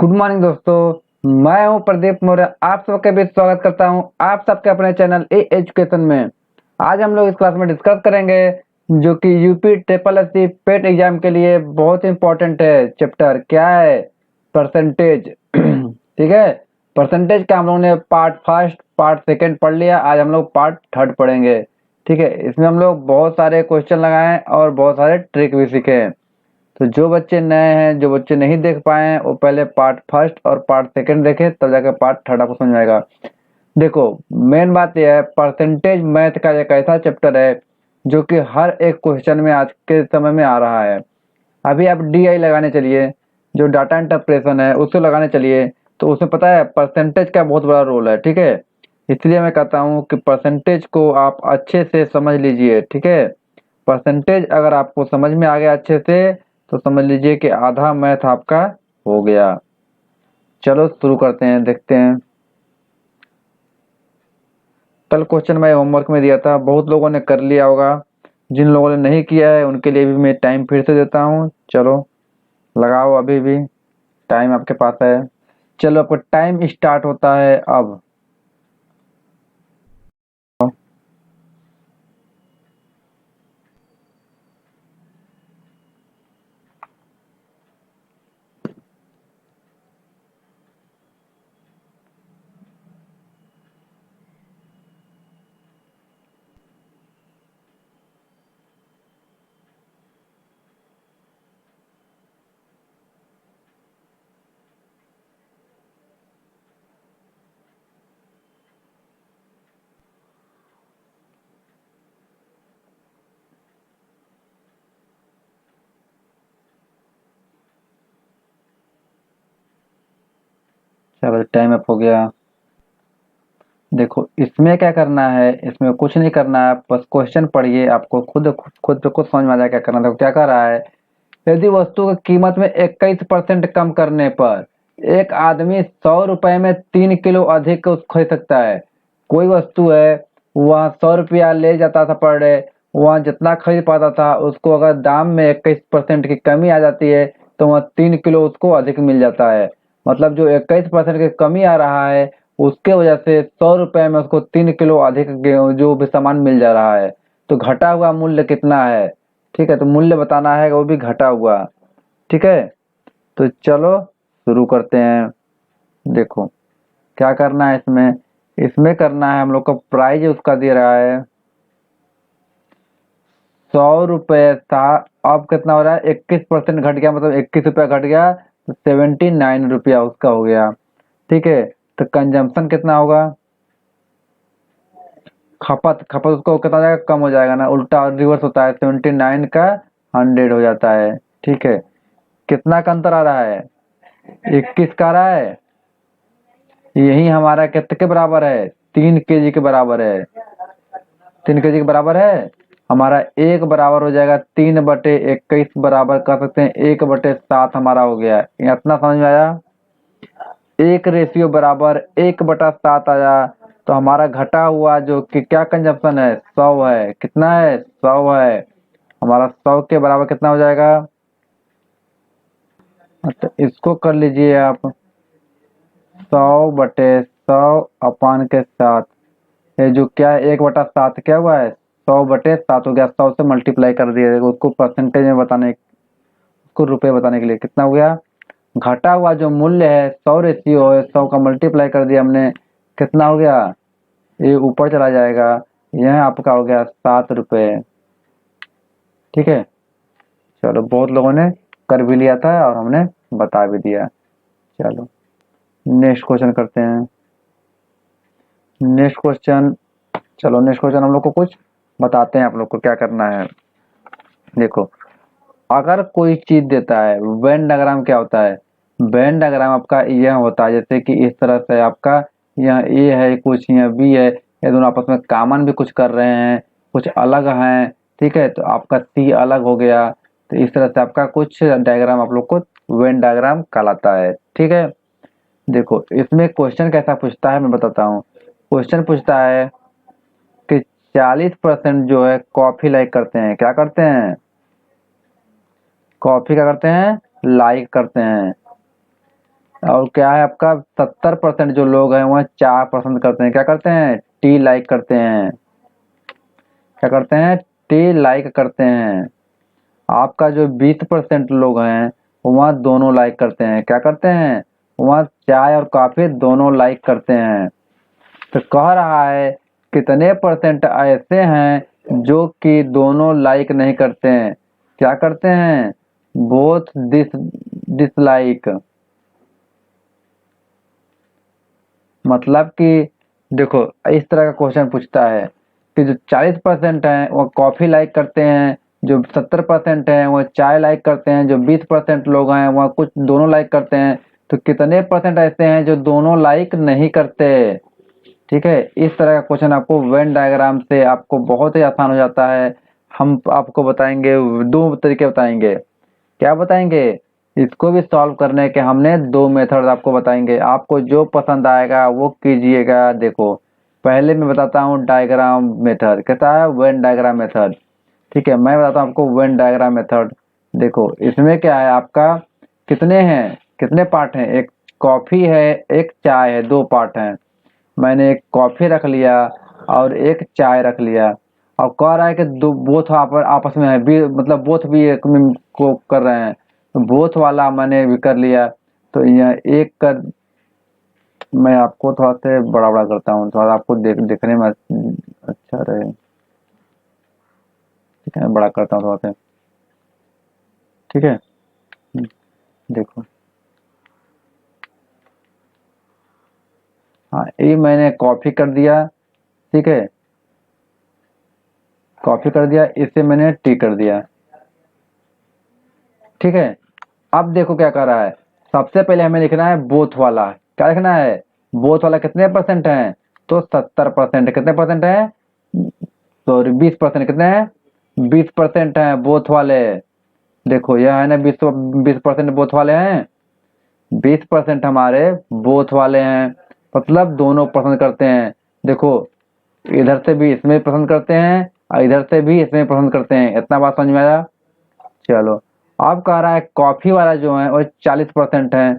Good morning दोस्तों, मैं हूं प्रदीप मौर्य। आप सबका भी स्वागत करता हूं आप सबके अपने चैनल ए एजुकेशन में। आज हम लोग इस क्लास में डिस्कस करेंगे जो कि यूपी ट्रिपल एससी पेट एग्जाम के लिए बहुत इंपॉर्टेंट है। चैप्टर क्या है? परसेंटेज। ठीक है, परसेंटेज का हम लोगों ने पार्ट फर्स्ट पार्ट सेकंड पढ़ लिया। आज हम लोग पार्ट थर्ड पढ़ेंगे। ठीक है, इसमें हम लोग बहुत सारे क्वेश्चन लगाए और बहुत सारे ट्रिक भी सीखे। तो जो बच्चे नए हैं, जो बच्चे नहीं देख पाए हैं, वो पहले पार्ट फर्स्ट और पार्ट सेकंड देखे, तब जाकर पार्ट थर्ड आपको समझ आएगा। देखो, मेन बात यह है, परसेंटेज मैथ का एक ऐसा चैप्टर है जो कि हर एक क्वेश्चन में आज के समय में आ रहा है। अभी आप डीआई लगाने चलिए, जो डाटा इंटरप्रेशन है, उसको लगाने चलिए, तो उसमें पता है परसेंटेज का बहुत बड़ा रोल है। ठीक है, इसलिए मैं कहता हूँ कि परसेंटेज को आप अच्छे से समझ लीजिए। ठीक है, परसेंटेज अगर आपको समझ में आ गया अच्छे से, तो समझ लीजिए कि आधा मैथ आपका हो गया। चलो शुरू करते हैं, देखते हैं। कल क्वेश्चन मैं होमवर्क में दिया था, बहुत लोगों ने कर लिया होगा। जिन लोगों ने नहीं किया है उनके लिए भी मैं टाइम फिर से देता हूँ। चलो लगाओ, अभी भी टाइम आपके पास है। चलो, आपका टाइम स्टार्ट होता है अब। चलो टाइम अप हो गया। देखो, इसमें क्या करना है, इसमें कुछ नहीं करना है, बस क्वेश्चन पढ़िए, आपको खुद खुद पे खुद समझ में आ जाएगा क्या करना था। क्या कर रहा है, यदि वस्तु की कीमत में 21% कम करने पर एक आदमी 100 रुपए में 3 किलो अधिक खरीद सकता है। कोई वस्तु है, वह 100 रुपया ले जाता था पर डे, वह जितना खरीद पाता था उसको अगर दाम में 21% की कमी आ जाती है तो वह 3 किलो उसको अधिक मिल जाता है। मतलब जो 21% की कमी आ रहा है, उसके वजह से 100 रुपए में उसको 3 किलो अधिक जो भी सामान मिल जा रहा है। तो घटा हुआ मूल्य कितना है? ठीक है, तो मूल्य बताना है, वो भी घटा हुआ। ठीक है, तो चलो शुरू करते हैं। देखो क्या करना है इसमें, इसमें करना है हम लोग को, प्राइज उसका दे रहा है 100 रुपये था। अब कितना हो रहा है, 21% घट गया, मतलब 21 रुपया घट गया, तो 79 रुपया उसका हो गया। ठीक है, तो कंजम्पशन कितना होगा, खपत खपत उसको कितना हो जाएगा, कम हो जाएगा ना, उल्टा रिवर्स होता है, 79 का 100 हो जाता है। ठीक है, कितना का अंतर आ रहा है, 21 का आ रहा है। यही हमारा कितने के बराबर है, 3 केजी के बराबर है। 3 केजी के बराबर है, हमारा एक बराबर हो जाएगा 3/21, बराबर कर सकते हैं 1/7 हमारा हो गया। इतना समझ में आया, एक रेशियो बराबर 1/7 आया। तो हमारा घटा हुआ जो कि क्या कंजप्शन है, 100 है। कितना है, 100 है। हमारा 100 के बराबर कितना हो जाएगा, तो इसको कर लीजिए आप, 100/100 ये जो क्या है, 1/7 क्या हुआ है, 100/7 हो गया। 100 से मल्टीप्लाई कर दिया, उसको परसेंटेज में बताने, उसको रुपए बताने के लिए कितना हो गया। घटा हुआ जो मूल्य है, 100 रेशियो है, 100 का मल्टीप्लाई कर दिया हमने, कितना हो गया, ये ऊपर चला जाएगा, यह आपका हो गया 7 रुपये। ठीक है, चलो बहुत लोगों ने कर भी लिया था और हमने बता भी दिया। चलो नेक्स्ट क्वेश्चन करते हैं। नेक्स्ट क्वेश्चन, चलो नेक्स्ट क्वेश्चन हम लोग को कुछ बताते हैं आप लोग को क्या करना है। देखो, अगर कोई चीज देता है, वेन डायग्राम क्या होता है, वेन डायग्राम आपका यह होता है, जैसे कि इस तरह से आपका यहाँ ए है, कुछ यहाँ बी है, ये दोनों आपस में कॉमन भी कुछ कर रहे हैं, कुछ अलग हैं। ठीक है, तो आपका सी अलग हो गया। तो इस तरह से आपका कुछ डायग्राम आप लोग को वेन डायग्राम कहलाता है। ठीक है, देखो इसमें क्वेश्चन कैसा पूछता है मैं बताता हूँ। क्वेश्चन पूछता है कि 40% जो है कॉफी लाइक करते हैं, क्या करते हैं, कॉफी क्या करते हैं, लाइक करते हैं। और क्या है आपका 70% जो लोग हैं वह चाय पसंद करते हैं। क्या करते हैं? टी लाइक करते हैं। क्या करते हैं? टी लाइक करते हैं। आपका जो 20% लोग हैं वह दोनों लाइक करते हैं। क्या करते हैं? वह चाय और कॉफी दोनों लाइक करते हैं। तो कह रहा है कितने परसेंट ऐसे हैं जो कि दोनों लाइक नहीं करते हैं। क्या करते हैं? Both dislike. मतलब कि देखो इस तरह का क्वेश्चन पूछता है कि जो 40% हैं वो कॉफी लाइक करते हैं, जो 70% हैं वो चाय लाइक करते हैं, जो 20% लोग हैं वह कुछ दोनों लाइक करते हैं। तो कितने परसेंट ऐसे हैं जो दोनों लाइक नहीं करते? ठीक है, इस तरह का क्वेश्चन आपको वेन डायग्राम से आपको बहुत ही आसान हो जाता है। हम आपको बताएंगे, दो तरीके बताएंगे। क्या बताएंगे? इसको भी सॉल्व करने के हमने दो मेथड आपको बताएंगे। आपको जो पसंद आएगा वो कीजिएगा। देखो पहले मैं बताता हूँ डायग्राम मेथड, कहता है वेन डायग्राम मेथड। ठीक है, मैं बताता हूँ आपको वेन डायग्राम मेथड। देखो इसमें क्या है आपका, कितने हैं, कितने पार्ट हैं, एक कॉफी है एक चाय है, दो पार्ट हैं। मैंने एक कॉफी रख लिया और एक चाय रख लिया। और कह रहा है कि दो बोथ आपस में है भी, मतलब बोथ भी एक में को कर रहे हैं। तो बोथ वाला मैंने भी कर लिया। तो यह एक कर, मैं आपको थोड़ा से बड़ा बड़ा करता हूँ, थोड़ा आपको देखने में अच्छा रहे। ठीक है, मैं बड़ा करता हूँ थोड़ा सा। ठीक है, देखो। हाँ, ये मैंने कॉफी कर दिया। ठीक है, कॉफी कर दिया, इससे मैंने टी कर दिया। ठीक है, अब देखो क्या कर रहा है। सबसे पहले हमें लिखना है बोथ वाला। क्या लिखना है? बोथ वाला कितने परसेंट है? तो 70%। कितने परसेंट है? सॉरी 20%। कितने हैं? 20% है बोथ वाले। देखो यह है ना, 20% बोथ वाले हैं। 20% हमारे बोथ वाले हैं, मतलब दोनों पसंद करते हैं। देखो इधर से भी इसमें पसंद करते हैं और इधर से भी इसमें पसंद करते हैं। इतना बात समझ में आया? चलो, अब कह रहा है कॉफी वाला जो है वो 40% है।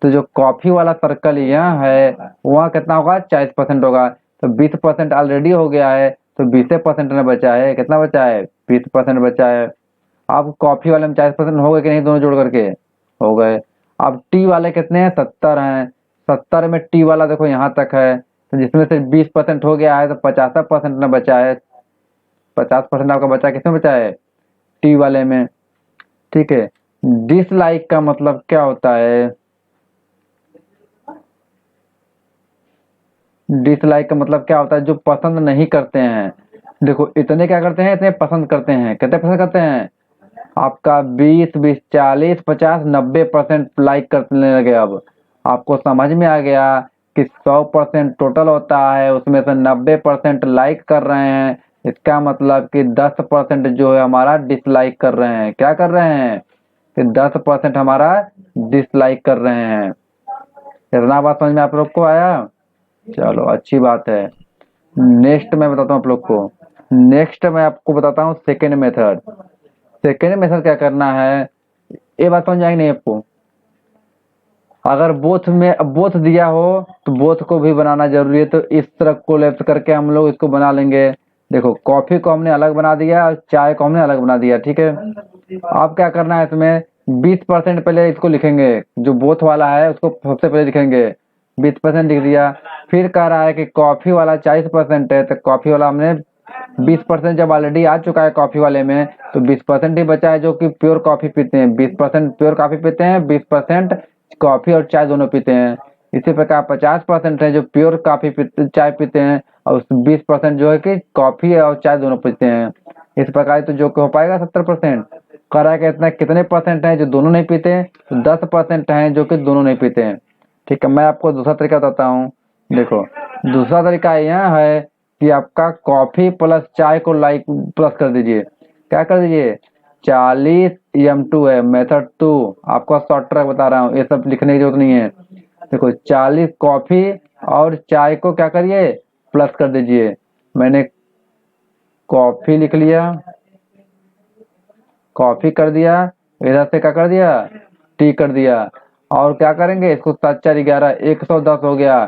तो जो कॉफी वाला सर्कल यहाँ है वहाँ कितना होगा? 40% होगा। तो 20% ऑलरेडी हो गया है, तो 20% में बचा है। कितना बचा है? 20% बचा है। अब कॉफी वाले में 40% हो गए कि नहीं, दोनों जोड़ करके? हो गए। अब टी वाले कितने हैं? 70 हैं। 70 में टी वाला देखो यहाँ तक है, तो जिसमें से 20% हो गया है तो 50% में बचा है। 50% आपका बचा, किसमें बचा है? टी वाले में। ठीक है, डिसलाइक का मतलब क्या होता है? डिसलाइक का मतलब क्या होता है? जो पसंद नहीं करते हैं। देखो इतने क्या करते हैं? इतने पसंद करते हैं। कितने पसंद करते हैं? आपका 20 20 40 50 90% लाइक करने लगे। अब आपको समझ में आ गया कि 100% टोटल होता है, उसमें से 90% लाइक कर रहे हैं। इसका मतलब कि 10% जो है हमारा डिसलाइक कर रहे हैं। क्या कर रहे हैं? कि 10% हमारा डिसलाइक कर रहे हैं। इतना बात समझ में आप लोग को आया? चलो अच्छी बात है। नेक्स्ट मैं बताता हूँ आप लोग को। नेक्स्ट मैं आपको बताता हूँ सेकेंड मेथड। सेकेंड मेथड क्या करना है, ये बात समझ आएगी नहीं आपको? अगर बोथ में बोथ दिया हो तो बोथ को भी बनाना जरूरी है। तो इस तरह कोलैप्स करके हम लोग इसको बना लेंगे। देखो कॉफी को हमने अलग बना दिया और चाय को हमने अलग बना दिया। ठीक है, अब क्या करना है इसमें? 20% पहले इसको लिखेंगे, जो बोथ वाला है उसको सबसे पहले लिखेंगे। 20% लिख दिया। फिर कह रहा है कि कॉफी वाला 40% है, तो कॉफी वाला हमने 20% जब ऑलरेडी आ चुका है कॉफी वाले में, तो 20% ही बचा है जो कि प्योर कॉफी पीते हैं। 20% प्योर कॉफी पीते हैं, 20% कॉफी और चाय दोनों पीते हैं। इसी प्रकार 50% है जो प्योर कॉफी पीते, चाय पीते हैं, और 20% जो है कि कॉफी और चाय दोनों पीते हैं। इस प्रकार तो जो कि हो पाएगा 70%। कह रहा है कि इतना कितने परसेंट है जो दोनों नहीं पीते हैं? तो 10% है जो कि दोनों नहीं पीते हैं। ठीक है, मैं आपको दूसरा तरीका बताता हूँ। देखो दूसरा तरीका यह है कि आपका कॉफी प्लस चाय को लाइक प्लस कर दीजिए। क्या कर दीजिए? 40 M2 है, मेथड 2। आपको शॉर्ट ट्रैक बता रहा हूँ, ये सब लिखने की जरूरत नहीं है। देखो 40 कॉफी और चाय को क्या करिए? प्लस कर दीजिए। मैंने कॉफी लिख लिया, कॉफी कर दिया, इधर से क्या कर दिया? टी कर दिया। और क्या करेंगे, इसको 7 4 11, 110 हो गया।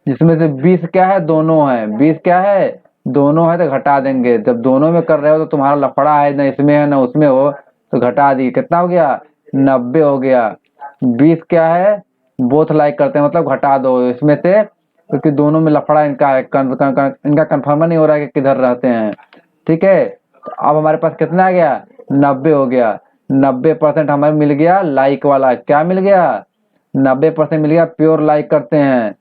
जिसमें से 20 क्या है, दोनों है। 20 क्या है, दोनों है, तो घटा देंगे। जब दोनों में कर रहे हो तो तुम्हारा लफड़ा है, ना इसमें है ना उसमें हो, तो घटा दी। कितना हो गया, 90 हो गया। 20 क्या है, बोथ लाइक करते हैं, मतलब घटा दो इसमें से, क्योंकि दोनों में लफड़ा इनका है। इनका कंफर्म नहीं हो रहा है कि किधर रहते हैं। ठीक है, तो अब हमारे पास कितना आ गया, 90 हो गया। 90% हमें मिल गया लाइक वाला। क्या मिल गया, 90% मिल गया प्योर लाइक करते हैं।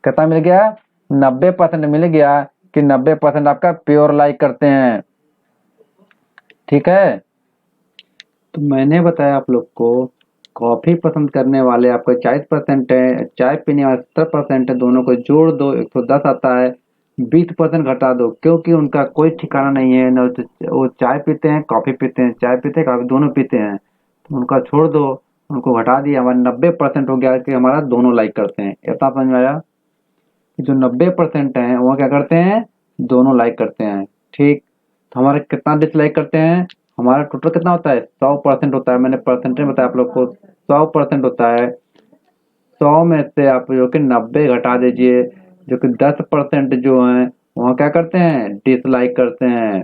कितना मिल गया, 90% मिल गया कि 90% आपका प्योर लाइक करते हैं। ठीक है, तो मैंने बताया आप लोग को, कॉफी पसंद करने वाले आपका 40% है, चाय पीने वाले 70% है। दोनों को जोड़ दो 110 आता है। 20% घटा दो, क्योंकि उनका कोई ठिकाना नहीं है ना। वो चाय पीते हैं, कॉफी पीते हैं, चाय पीते हैं, कॉफी दोनों पीते हैं। तो उनका छोड़ दो, उनको घटा दिया। हमारा 90% हो गया कि हमारा दोनों लाइक करते हैं। इतना समझ में आया कि जो 90% है वो क्या करते हैं, दोनों लाइक करते हैं। ठीक, तो हमारे कितना डिसलाइक करते हैं, हमारा टोटल कितना होता है, 100% होता है। मैंने परसेंटेज बताया आप लोग को, 100% होता है। 100 में से आप जो कि 90 घटा दीजिए, जो कि 10% जो है वहाँ क्या करते हैं, डिसलाइक करते हैं।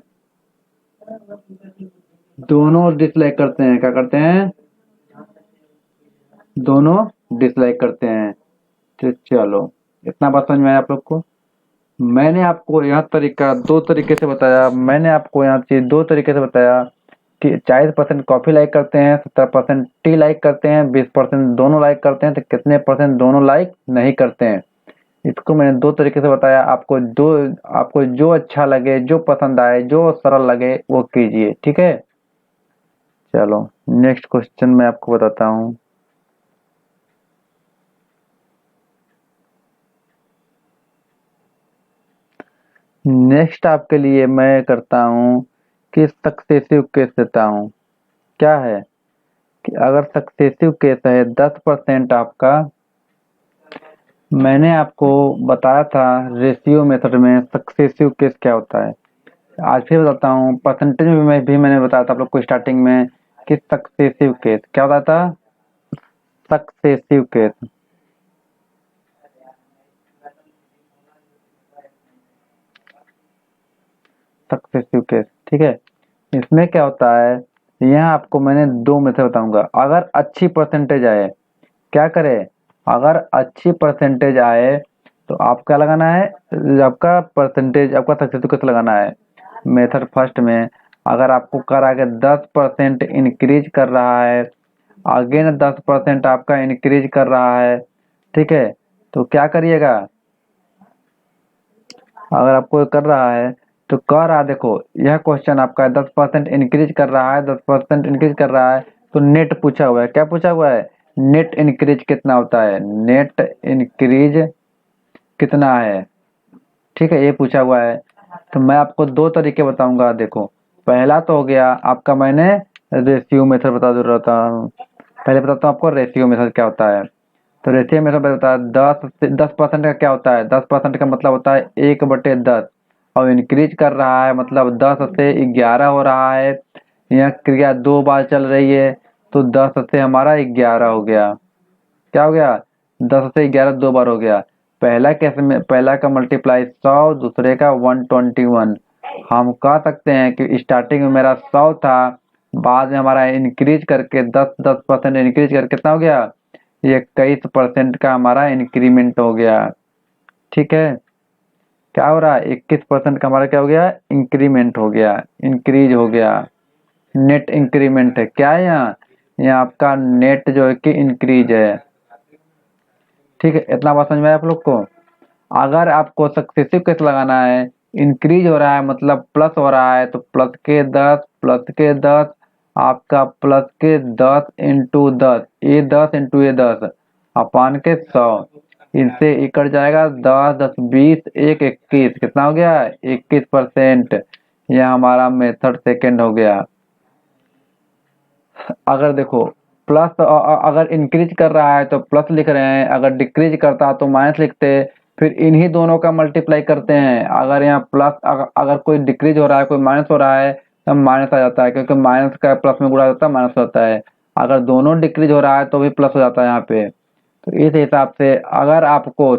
दोनों डिसलाइक करते हैं, क्या करते हैं, दोनों डिसलाइक करते हैं। तो चलो, इतना बात समझ में आया आप लोग को। मैंने आपको यह तरीका 2 तरीके से बताया। मैंने आपको यहाँ चीज 2 तरीके से बताया कि 40% कॉफी लाइक करते हैं, 70% टी लाइक करते हैं, 20% दोनों लाइक करते हैं, तो कितने परसेंट दोनों लाइक नहीं करते हैं। इसको मैंने 2 तरीके से बताया। आपको जो अच्छा लगे, जो पसंद आए, जो सरल लगे वो कीजिए। ठीक है, चलो नेक्स्ट क्वेश्चन मैं आपको बताता हूँ। नेक्स्ट आपके लिए मैं करता हूँ कि सक्सेसिव केस देता हूँ। क्या है कि अगर सक्सेसिव केस है 10% आपका, मैंने आपको बताया था रेशियो मेथड में सक्सेसिव केस क्या होता है। आज फिर बताता हूँ, परसेंटेज में भी मैंने बताया था आप लोग को स्टार्टिंग में कि सक्सेसिव केस क्या होता था, सक्सेसिव केस, सक्सेसिव केस। ठीक है, इसमें क्या होता है, यहाँ आपको मैंने 2 मेथड बताऊंगा। अगर अच्छी परसेंटेज आए, क्या करे, अगर अच्छी परसेंटेज आए तो आप क्या लगाना है, आपका परसेंटेज, आपका सक्सेसिव कैसे लगाना है। मेथड फर्स्ट में अगर आपको करा के 10% इंक्रीज कर रहा है, अगेन 10% आपका इंक्रीज कर रहा है, ठीक है, तो क्या करिएगा। अगर आपको कर रहा है तो कह रहा है, देखो यह क्वेश्चन आपका 10% इंक्रीज कर रहा है, 10% इंक्रीज कर रहा है, तो नेट पूछा हुआ है। क्या पूछा हुआ है, नेट इंक्रीज कितना होता है, नेट इंक्रीज कितना है। ठीक है, ये पूछा हुआ है। तो मैं आपको 2 तरीके बताऊंगा। देखो, पहला तो हो गया आपका, मैंने रेशियो मेथड बता दे रहा था। पहले बताता हूँ आपको रेशियो मेथड क्या होता है। तो रेशियो मेथड बताता है 10% का क्या होता है, 10% का मतलब होता है 1/10। और इंक्रीज कर रहा है मतलब 10 से 11 हो रहा है। यह क्रिया 2 बार चल रही है, तो 10 से हमारा 11 हो गया। क्या हो गया, 10 से 11 2 बार हो गया। पहला कैसे में, पहला का मल्टीप्लाई 100, दूसरे का 121। हम कह सकते हैं कि स्टार्टिंग में मेरा 100 था, बाद में हमारा इंक्रीज करके 10% इंक्रीज करके कितना हो गया, ये 21% का हमारा इंक्रीमेंट हो गया। ठीक है, क्या हो रहा है, 21% का हमारा क्या हो गया, इंक्रीमेंट हो गया, इंक्रीज हो गया। नेट इंक्रीमेंट है क्या है यहाँ आपका नेट जो है कि इंक्रीज है। ठीक है, इतना बात समझ में आया आप लोग को। अगर आपको सक्सेसिव केस लगाना है, इंक्रीज हो रहा है मतलब प्लस हो रहा है, तो प्लस के 10 आपका +10 ये 10 इंटू ये 10 अपान के 100, इनसे ये कट जाएगा, 10 10 20 1 21, कितना हो गया, 21%। यह हमारा मेथड सेकेंड हो गया। अगर देखो प्लस अगर इंक्रीज कर रहा है तो प्लस लिख रहे हैं, अगर डिक्रीज करता तो माइनस लिखते हैं, फिर इन्हीं दोनों का मल्टीप्लाई करते हैं। अगर यहाँ प्लस अगर कोई डिक्रीज हो रहा है, कोई माइनस हो रहा है, तो माइनस आ जाता है, क्योंकि माइनस का प्लस में गुणा होता है, माइनस होता है। अगर दोनों डिक्रीज हो रहा है तो भी प्लस हो जाता है यहाँ पे। तो इस हिसाब से अगर आपको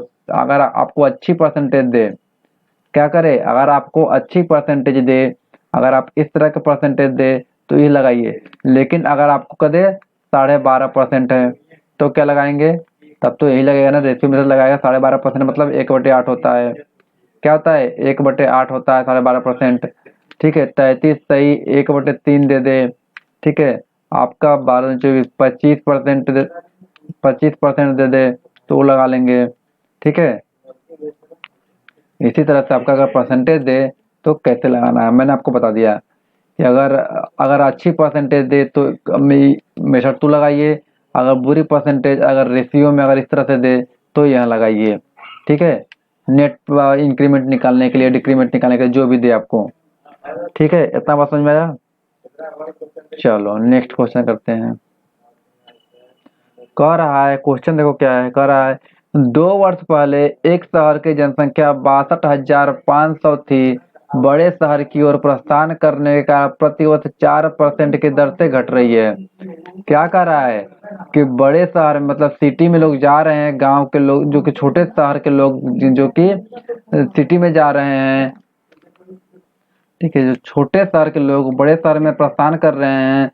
अच्छी परसेंटेज दे, क्या करे, अगर आपको अच्छी परसेंटेज दे, अगर आप इस तरह के परसेंटेज दे तो ये लगाइए। लेकिन अगर आपको कदे 12.5% है तो क्या लगाएंगे, तब तो यही लगेगा ना, रेशियो मेथड लगाएगा। 12.5% मतलब 1/8 होता है। क्या होता है, 1/8 होता है 12.5%। ठीक है, 33 सही, 1/3 दे दे। ठीक है, आपका 12 25% 25% दे दे तो वो लगा लेंगे। ठीक है, इसी तरह से आपका अगर परसेंटेज दे तो कैसे लगाना है मैंने आपको बता दिया कि अगर अगर अच्छी परसेंटेज दे तो मेथड टू लगाइए। अगर बुरी परसेंटेज, अगर रेशियो में अगर इस तरह से दे तो यहाँ लगाइए। ठीक है, नेट इंक्रीमेंट निकालने के लिए, डिक्रीमेंट निकालने के लिए, जो भी दे आपको। ठीक है, इतना बात समझ में आया। चलो नेक्स्ट क्वेश्चन करते हैं। कह रहा है, क्वेश्चन देखो क्या है, कह रहा है 2 वर्ष पहले एक शहर की जनसंख्या 62,500 थी। बड़े शहर की ओर प्रस्थान करने का प्रतिवर्ष 4% की दर से घट रही है। क्या कह रहा है कि बड़े शहर मतलब सिटी में लोग जा रहे हैं, गांव के लोग जो कि छोटे शहर के लोग जो कि सिटी में जा रहे हैं। ठीक है, जो छोटे शहर के लोग बड़े शहर में प्रस्थान कर रहे हैं।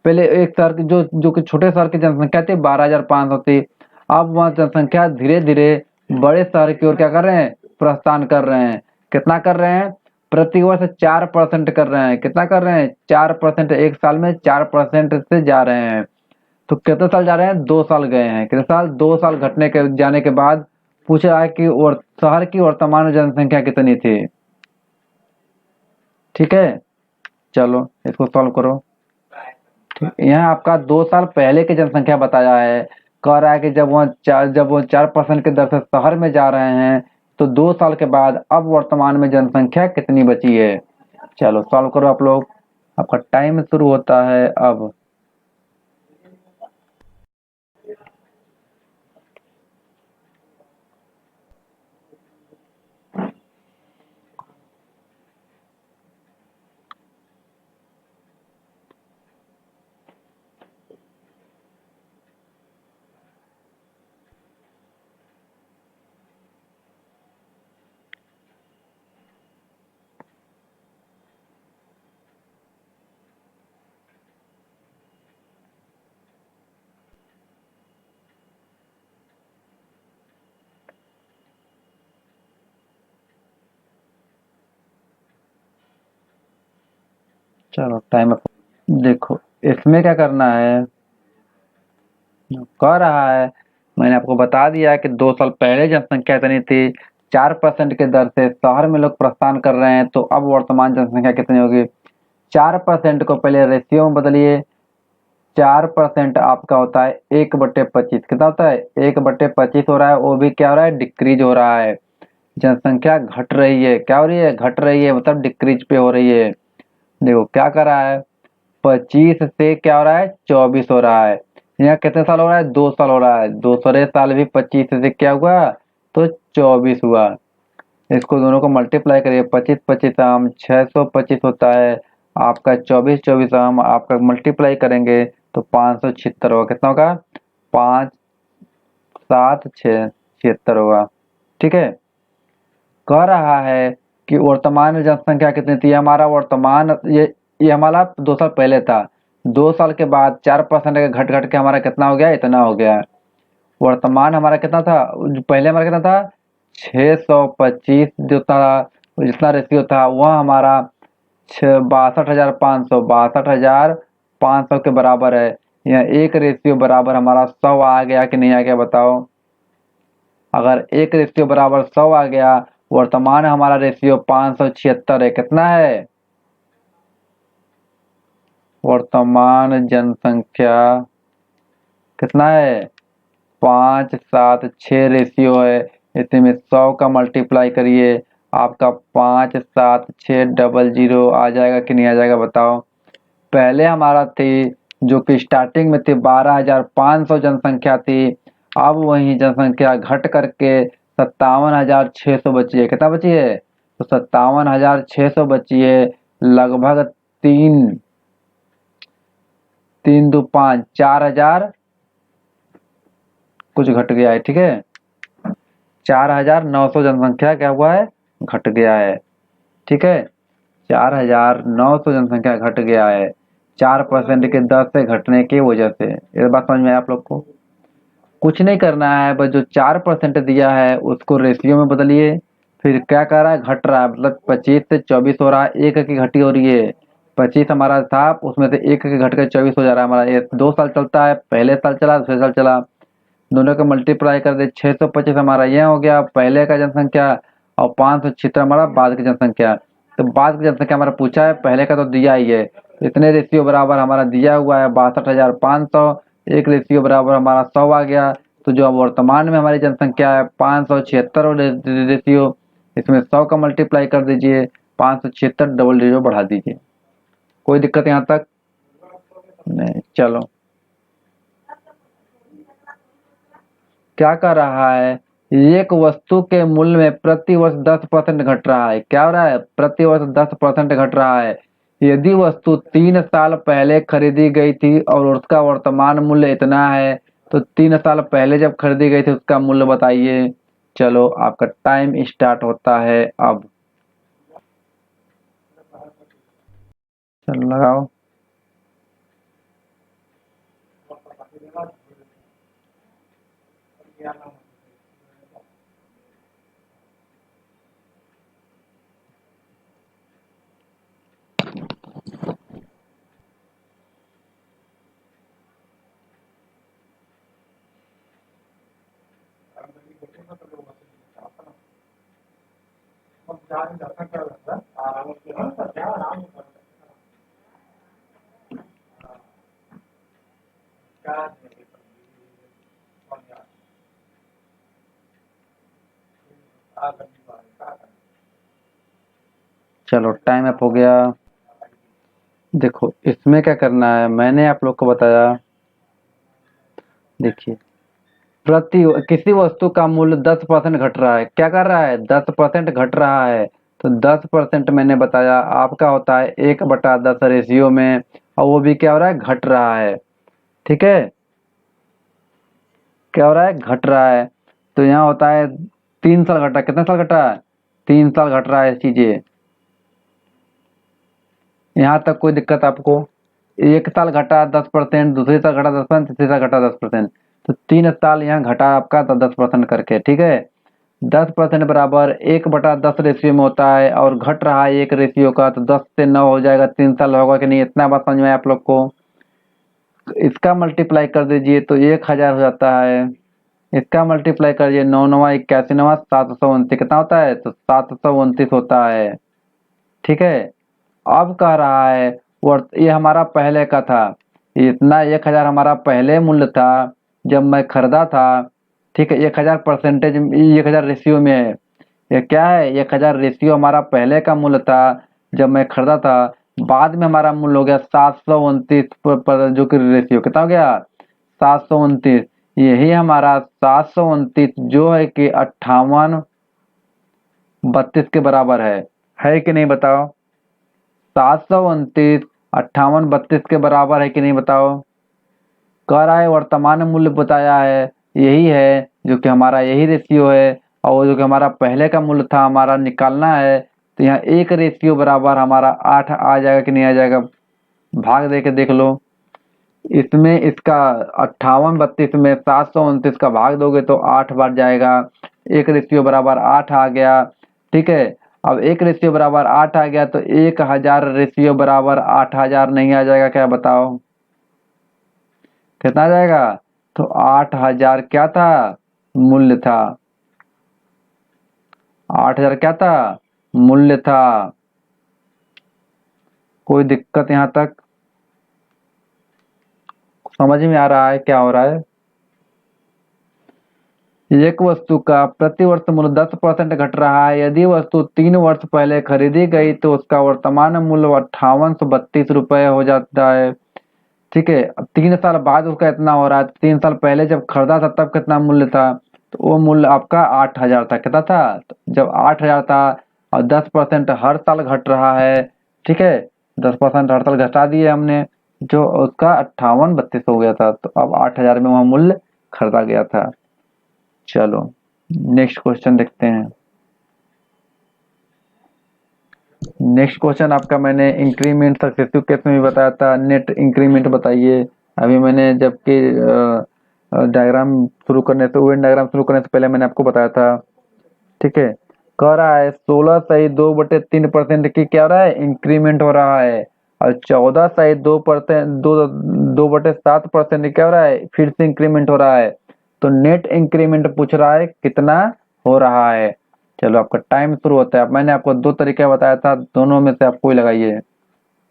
पहले एक शहर की जो कि छोटे शहर की जनसंख्या थी 12,500 थी। अब वह जनसंख्या धीरे धीरे बड़े शहर की ओर क्या कर रहे हैं, प्रस्थान कर रहे हैं। कितना कर रहे हैं, प्रतिवर्ष 4% कर रहे हैं। कितना कर रहे हैं, 4%। एक साल में 4% से जा रहे हैं। तो कितने साल जा रहे हैं, 2 साल गए हैं। कितने साल, 2 साल घटने के जाने के बाद पूछ रहा है कि शहर की वर्तमान जनसंख्या कितनी थी। ठीक है, चलो इसको सॉल्व करो। यहाँ आपका 2 साल पहले की जनसंख्या बताया है। कह रहा है कि जब वो 4% के दर से शहर में जा रहे हैं तो 2 साल के बाद अब वर्तमान में जनसंख्या कितनी बची है। चलो सॉल्व करो आप लोग, आपका टाइम शुरू होता है अब। चलो टाइम अप। देखो इसमें क्या करना है, कह रहा है, मैंने आपको बता दिया कि 2 साल पहले जनसंख्या इतनी थी। 4% के दर से शहर में लोग प्रस्थान कर रहे हैं तो अब वर्तमान जनसंख्या कितनी होगी। 4% को पहले रेशियो में बदलिए। 4% आपका होता है 1/25। कितना होता है, 1/25 हो रहा है। वो भी क्या हो रहा है, डिक्रीज हो रहा है। जनसंख्या घट रही है। क्या हो रही है, घट रही है, मतलब डिक्रीज पे हो रही है। देखो क्या कर रहा है, 25 से क्या हो रहा है, 24 हो रहा है। यहाँ कितने साल हो रहा है, 2 साल हो रहा है। दूसरे साल भी 25 से क्या हुआ, तो 24 हुआ। इसको दोनों को मल्टीप्लाई करिए, 25 25 आम 625 होता है आपका। 24 24 आम आपका मल्टीप्लाई करेंगे तो 576 होगा। कितना होगा, 5 7 6 76 होगा। ठीक है, कह रहा है कि वर्तमान जनसंख्या कितनी थी। हमारा वर्तमान ये हमारा 2 साल पहले था। 2 साल के बाद 4% का घट घट के हमारा कितना हो गया, इतना हो गया। वर्तमान हमारा कितना था, पहले हमारा कितना था, 625 जो था, जितना रेशियो था वह हमारा 62,500 के बराबर है। यह एक रेशियो बराबर हमारा 100 आ गया कि नहीं आ गया बताओ। अगर एक रेशियो बराबर 100 आ गया, वर्तमान हमारा रेशियो 576 है। कितना है, वर्तमान जनसंख्या कितना है, 5 7 6 रेशियो है। इसी में 100 का मल्टीप्लाई करिए, आपका 576000 आ जाएगा कि नहीं आ जाएगा बताओ। पहले हमारा थी जो कि स्टार्टिंग में थी 12,500 जनसंख्या थी। अब वही जनसंख्या घट करके 57,600 बची है। कितना बची है, तो 57,600 बची है। लगभग तीन 3 दो 5, 4000 कुछ घट गया है। ठीक है, 4900 जनसंख्या क्या हुआ है, घट गया है। ठीक है, 4900 जनसंख्या घट गया है 4% के 10 से घटने की वजह से। ये बात समझ में आया आप लोग को? कुछ नहीं करना है, बस जो 4% दिया है उसको रेशियो में बदलिए। फिर क्या कर रहा है, घट रहा है, मतलब 25 से 24 हो रहा है, एक की घटी हो रही है। 25 हमारा था, उसमें से एक की घट कर 24 हो जा रहा है हमारा। ये 2 साल चलता है, पहले साल चला, दूसरे साल चला, दोनों का मल्टीप्लाई कर दे, 625 हमारा यह हो गया पहले का जनसंख्या, और 576 हमारा बाद की जनसंख्या। तो बाद की जनसंख्या हमारा पूछा है, पहले का तो दिया ही है, इतने रेशियो बराबर हमारा दिया हुआ है 62,500, एक रेशियो बराबर हमारा 100 आ गया। तो जो वर्तमान में हमारी जनसंख्या है 576 रेशियो, इसमें 100 का मल्टीप्लाई कर दीजिए, 576 डबल जीरो बढ़ा दीजिए। कोई दिक्कत यहाँ तक नहीं? चलो, क्या कर रहा है, एक वस्तु के मूल्य में प्रति वर्ष 10% घट रहा है। क्या हो रहा है, प्रति वर्ष 10% घट रहा है। यदि वस्तु 3 साल पहले खरीदी गई थी और उसका वर्तमान मूल्य इतना है, तो 3 साल पहले जब खरीदी गई थी उसका मूल्य बताइए। चलो, आपका टाइम स्टार्ट होता है अब। चलो लगाओ। चलो, टाइम अप हो गया। देखो, इसमें क्या करना है, मैंने आप लोग को बताया। देखिए, प्रति किसी वस्तु का मूल्य 10% घट रहा है। क्या कर रहा है, 10% घट रहा है। तो 10% मैंने बताया आपका होता है 1/10 रेशियो में, और वो भी क्या हो रहा है, घट रहा है। ठीक है, क्या हो रहा है, घट रहा है। तो यहाँ होता है 3 साल घटा, कितने साल घटा है, 3 साल घट रहा है चीजें। यहाँ तक कोई दिक्कत आपको? एक साल घटा 10%, दूसरे साल घटा 10%, तीसरे साल घटा 10%, तो 3 साल यहाँ घटा आपका 10% करके। ठीक है, 10% बराबर 1/10 रेशियो में होता है, और घट रहा है एक रेशियो का, तो 10 से 9 हो जाएगा, 3 साल होगा कि नहीं? इतना बात समझ में आया आप लोग को? इसका मल्टीप्लाई कर दीजिए तो 1000 हो जाता है। इसका मल्टीप्लाई करिए, 9 9 81 729, कितना होता है, तो 729 होता है। ठीक है, अब कह रहा है ये हमारा पहले का था, इतना 1000 हमारा पहले मूल्य था जब मैं खरीदा था। ठीक है, 1000 परसेंटेज, 1000 रेशियो में है। ये क्या है, 1000 रेशियो हमारा पहले का मूल्य था जब मैं खरीदा था। बाद में हमारा मूल्य हो गया 729 पर, जो कि रेशियो कितना हो गया, 729। यही हमारा 729 जो है कि 5832 के बराबर है कि नहीं बताओ? 729 5832 के बराबर है कि नहीं बताओ? कह रहा है वर्तमान मूल्य बताया है, यही है जो कि हमारा यही रेशियो है, और वो जो कि हमारा पहले का मूल्य था हमारा निकालना है। तो यहाँ एक रेशियो बराबर हमारा 8 आ जाएगा कि नहीं आ जाएगा? भाग दे के देख लो। इसमें इसका 5832 में 729 का भाग दोगे तो 8 बार जाएगा, एक रेशियो बराबर 8 आ गया। ठीक है, अब एक रेशियो बराबर 8 आ गया, तो 1000 रेशियो बराबर 8000 नहीं आ जाएगा क्या बताओ? कितना आ जाएगा? तो 8000 क्या था, मूल्य था। 8000 क्या था, मूल्य था। कोई दिक्कत यहाँ तक समझ में आ रहा है क्या हो रहा है? एक वस्तु का प्रति वर्ष मूल्य 10% घट रहा है। यदि वस्तु 3 वर्ष पहले खरीदी गई तो उसका वर्तमान मूल्य 5832 रुपये हो जाता है। ठीक है, अब 3 साल बाद उसका इतना हो रहा है। 3 साल पहले जब खरीदा था तब कितना मूल्य था, तो वो मूल्य आपका 8000 था। कितना था, तो जब 8000 था, और 10% हर साल घट रहा है। ठीक है, 10% हर साल घटा दिए हमने, जो उसका 5832 हो गया था, तो अब 8000 में वह मूल्य खरीदा गया था। चलो नेक्स्ट क्वेश्चन देखते हैं। नेक्स्ट क्वेश्चन आपका मैंने इंक्रीमेंट सक्सेसिव केस में भी बताया था, नेट इंक्रीमेंट बताइए। अभी मैंने जबकि डायग्राम शुरू करने से वेन डायग्राम शुरू करने से पहले मैंने आपको बताया था। ठीक है, कह रहा है 16 सही 2/3% की क्या हो रहा है, इंक्रीमेंट हो रहा है। और 14 सही 2%, 2/7% क्या हो रहा है, फिर से इंक्रीमेंट हो रहा है। तो नेट इंक्रीमेंट पूछ रहा है कितना हो रहा है। चलो आपका टाइम शुरू होता है। अब मैंने आपको दो तरीके बताया था, दोनों में से आप कोई लगाइए।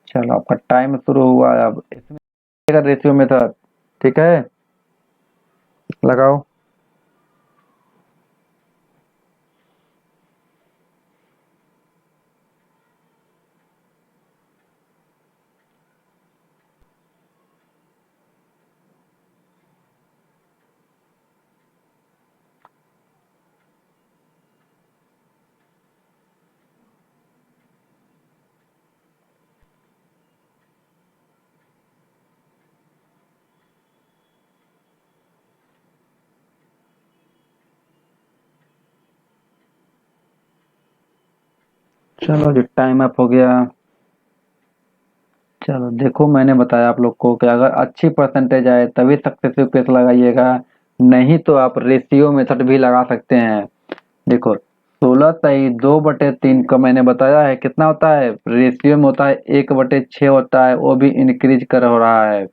चलो आपका टाइम शुरू हुआ। अब इसमें रेशियो मेथड, ठीक है, लगाओ। चलो जी टाइम अप हो गया। चलो देखो, मैंने बताया आप लोग को कि अगर अच्छी परसेंटेज आए तभी सक्सेसिव केस लगाइएगा, नहीं तो आप रेशियो मेथड भी लगा सकते हैं। देखो 16 सही 2/3 का मैंने बताया है कितना होता है, रेशियो में होता है 1/6 होता है, वो भी इंक्रीज कर हो रहा है।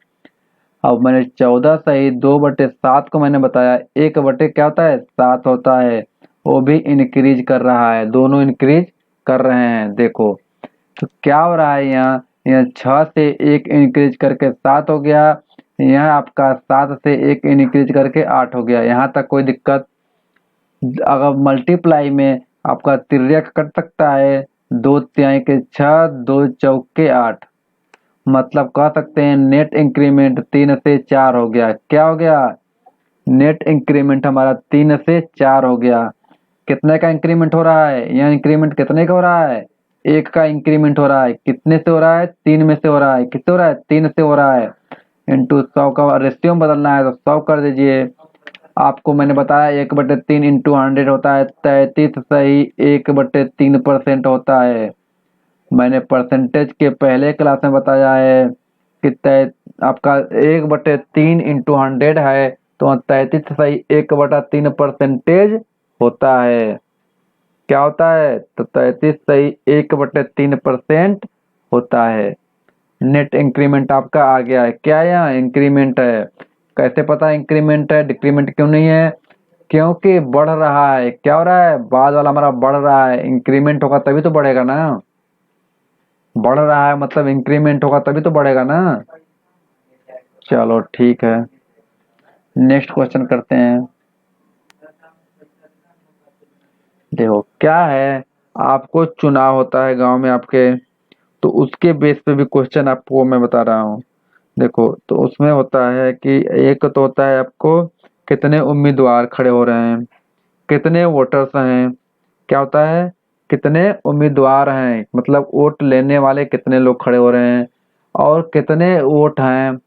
अब मैंने 14 सही 2/7 को मैंने बताया 1/, क्या होता है, 7 होता है, वो भी इंक्रीज कर रहा है, दोनों इंक्रीज कर रहे हैं। देखो तो क्या हो रहा है, यहाँ 6 से 1 इंक्रीज करके 7 हो गया, यहाँ आपका 7 से 1 इंक्रीज करके 8 हो गया। यहाँ तक कोई दिक्कत? अगर मल्टीप्लाई में आपका तिर्यक कट सकता है, 2 तिहाई के 6, 2 चौके 8, मतलब कह सकते हैं नेट इंक्रीमेंट 3 से 4 हो गया। क्या हो गया, नेट इंक्रीमेंट हमारा 3 से 4 हो गया। कितने का इंक्रीमेंट हो रहा है, यहाँ इंक्रीमेंट कितने का हो रहा है, 1 का इंक्रीमेंट हो रहा है। कितने से हो रहा है, 3 में से हो रहा है। कितने हो रहा है, 3 से हो रहा है। इंटू 100 का रेशियो में बदलना है तो 100 कर दीजिए। आपको मैंने बताया 1/3 इंटू 100 होता है 33 सही 1/3% होता है। मैंने परसेंटेज के पहले क्लास में बताया है कि आपका 1/3 इंटू 100 है, तो 33 सही 1/3% होता है। क्या होता है, तो 33 सही 1/3% होता है। नेट इंक्रीमेंट आपका आ गया है। क्या यहाँ इंक्रीमेंट है, कैसे पता इंक्रीमेंट है, डिक्रीमेंट क्यों नहीं है, क्योंकि बढ़ रहा है। क्या हो रहा है, बाद वाला हमारा बढ़ रहा है, इंक्रीमेंट होगा तभी तो बढ़ेगा ना, बढ़ रहा है मतलब इंक्रीमेंट होगा तभी तो बढ़ेगा ना। चलो ठीक है, नेक्स्ट क्वेश्चन करते हैं। देखो क्या है, आपको चुनाव होता है गांव में आपके, तो उसके बेस पे भी क्वेश्चन आपको मैं बता रहा हूँ। देखो तो उसमें होता है कि एक तो होता है आपको कितने उम्मीदवार खड़े हो रहे हैं, कितने वोटर्स हैं। क्या होता है, कितने उम्मीदवार हैं, मतलब वोट लेने वाले कितने लोग खड़े हो रहे हैं, और कितने वोट हैं,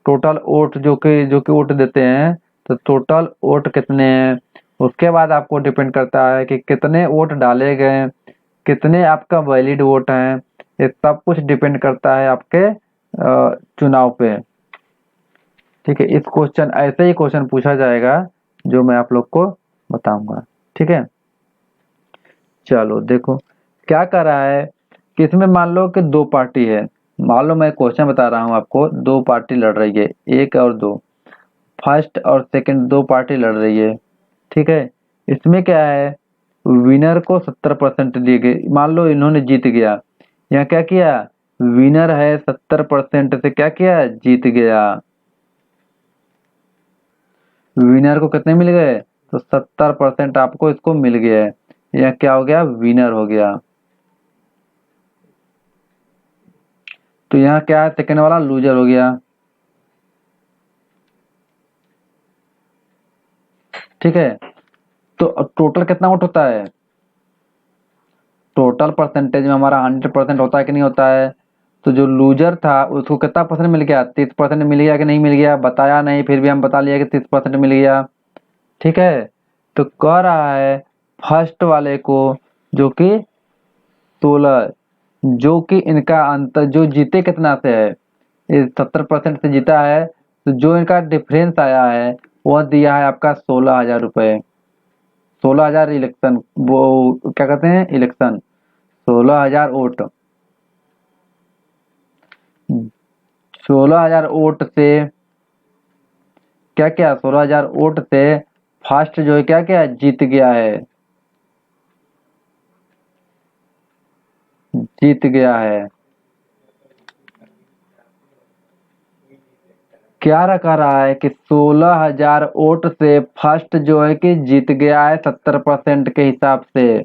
टोटल वोट जो कि वोट देते हैं, तो टोटल वोट कितने हैं। उसके बाद आपको डिपेंड करता है कि कितने वोट डाले गए, कितने आपका वैलिड वोट हैं। ये सब कुछ डिपेंड करता है आपके चुनाव पे। ठीक है, इस क्वेश्चन ऐसे ही क्वेश्चन पूछा जाएगा जो मैं आप लोग को बताऊंगा। ठीक है, चलो देखो क्या कर रहा है कि इसमें मान लो कि दो पार्टी है। मान लो मैं क्वेश्चन बता रहा हूँ आपको, दो पार्टी लड़ रही है, एक और दो, फर्स्ट और सेकंड दो पार्टी लड़ रही है। ठीक है, इसमें क्या है, विनर को 70% दिए गए। मान लो इन्होंने जीत गया, यहाँ क्या किया, विनर है 70% से क्या किया, जीत गया। विनर को कितने मिल गए, तो 70% आपको इसको मिल गया है, यह क्या हो गया, विनर हो गया। तो यहाँ क्या है, सेकंड वाला लूजर हो गया। ठीक है, तो टोटल कितना वोट होता है, टोटल परसेंटेज में हमारा 100% होता है कि नहीं होता है, तो जो लूजर था उसको कितना परसेंट मिल गया, 30% मिल गया कि नहीं मिल गया, बताया नहीं, फिर भी हम बता लिया कि 30% मिल गया। ठीक है, तो कह रहा है फर्स्ट वाले को जो कि 16, जो कि इनका अंतर जो जीते कितना से है, 70% से जीता है, तो जो इनका डिफरेंस आया है वह दिया है आपका 16,000 रुपये। 16,000 इलेक्शन, वो क्या कहते हैं इलेक्शन, 16,000 वोट। 16,000 वोट से क्या क्या, 16,000 वोट से फर्स्ट जो है क्या क्या जीत गया है, जीत गया है। क्या रखा रहा है कि 16,000 वोट से फर्स्ट जो है कि जीत गया है 70% के हिसाब से।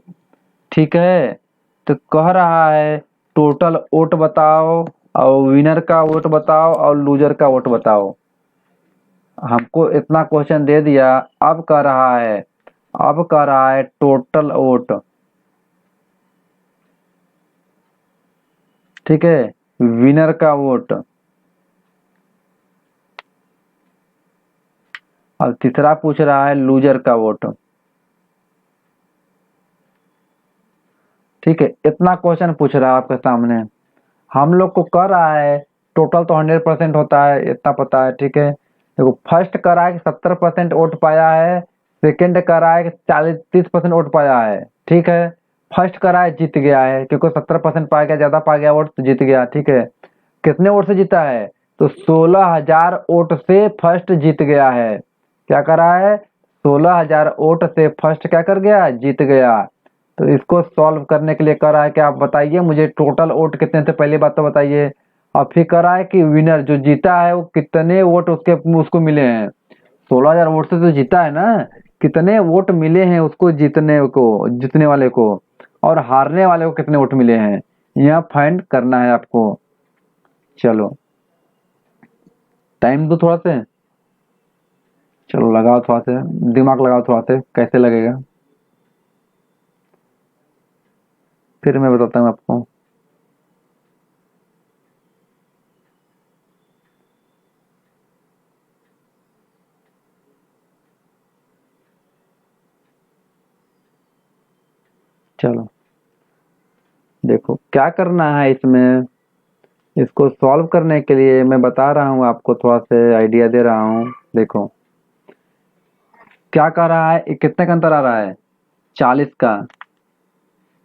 ठीक है, तो कह रहा है टोटल वोट बताओ, और विनर का वोट बताओ, और लूजर का वोट बताओ। हमको इतना क्वेश्चन दे दिया। अब कह रहा है, अब कह रहा है टोटल वोट। ठीक है, विनर का वोट। और तीसरा पूछ रहा है लूजर का वोट। ठीक है, इतना क्वेश्चन पूछ रहा है आपके सामने। हम लोग को कर रहा है टोटल तो 100% होता है, इतना पता है। ठीक है, देखो फर्स्ट कर रहा है कि 70% वोट पाया है, सेकंड कर रहा है कि 30% वोट पाया है। ठीक है, फर्स्ट कर रहा है जीत गया है, क्योंकि 70% पा गया, ज्यादा पा गया वोट तो जीत गया। ठीक है, कितने वोट से जीता है, तो 16,000 वोट से फर्स्ट जीत गया है। क्या कर रहा है, 16,000 वोट से फर्स्ट क्या कर गया, जीत गया। तो इसको सॉल्व करने के लिए कह रहा है कि आप बताइए मुझे टोटल वोट कितने थे, पहली बात तो बताइए। और फिर कह रहा है कि विनर जो जीता है वो कितने वोट उसके उसको मिले हैं। 16,000 वोट से तो जीता है ना, कितने वोट मिले हैं उसको जीतने को, जीतने वाले को, और हारने वाले को कितने वोट मिले हैं, यह फाइंड करना है आपको। चलो टाइम दो थोड़ा से, चलो लगाओ थोड़ा से दिमाग, लगाओ थोड़ा से कैसे लगेगा, फिर मैं बताता हूँ आपको। चलो देखो क्या करना है इसमें, इसको सॉल्व करने के लिए मैं बता रहा हूँ आपको, थोड़ा से आइडिया दे रहा हूँ। देखो क्या कर रहा है, कितने का अंतर आ रहा है, 40 का।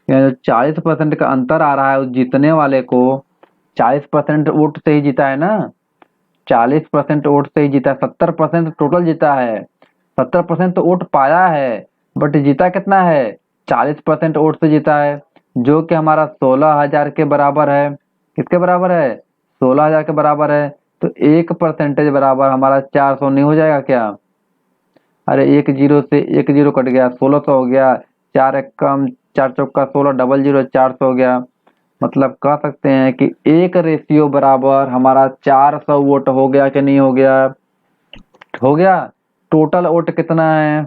यानी जो 40% का अंतर आ रहा है उस जीतने वाले को, 40% वोट से ही जीता है ना, 40% वोट से ही जीता है, 70% टोटल जीता है। 70% तो वोट पाया है, बट जीता कितना है, 40% वोट से जीता है, जो कि हमारा 16,000 के बराबर है। किसके बराबर है, 16,000 के बराबर है। तो 1% बराबर हमारा 400 नहीं हो जाएगा क्या, अरे एक जीरो से एक जीरो कट गया, 1600 हो गया। चार एक कम, चार चौका 16, डबल जीरो 400 हो गया। मतलब कह सकते हैं कि एक रेशियो बराबर हमारा 400 वोट हो गया कि नहीं हो गया, हो गया। टोटल वोट कितना है,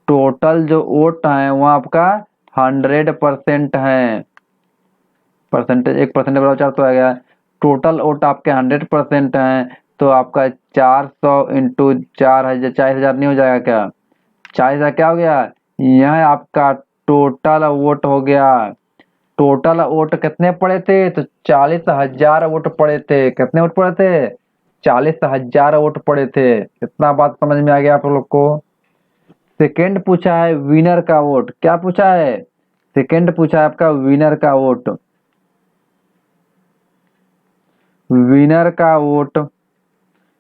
टोटल जो वोट है वो आपका 100% है। परसेंटेज 1% बराबर 400 आ गया। टोटल वोट आपके 100% है, तो आपका 400 इंटू 4,000, 40,000 नहीं हो जाएगा क्या, 40,000 क्या हो गया, यह आपका टोटल वोट हो गया। टोटल वोट कितने पड़े थे, तो 40,000 वोट पड़े थे। कितने वोट पड़े थे, 40,000 वोट पड़े थे। इतना बात समझ में आ गया आप लोग को। सेकंड पूछा है विनर का वोट, क्या पूछा है, सेकंड पूछा है आपका विनर का वोट। विनर का वोट,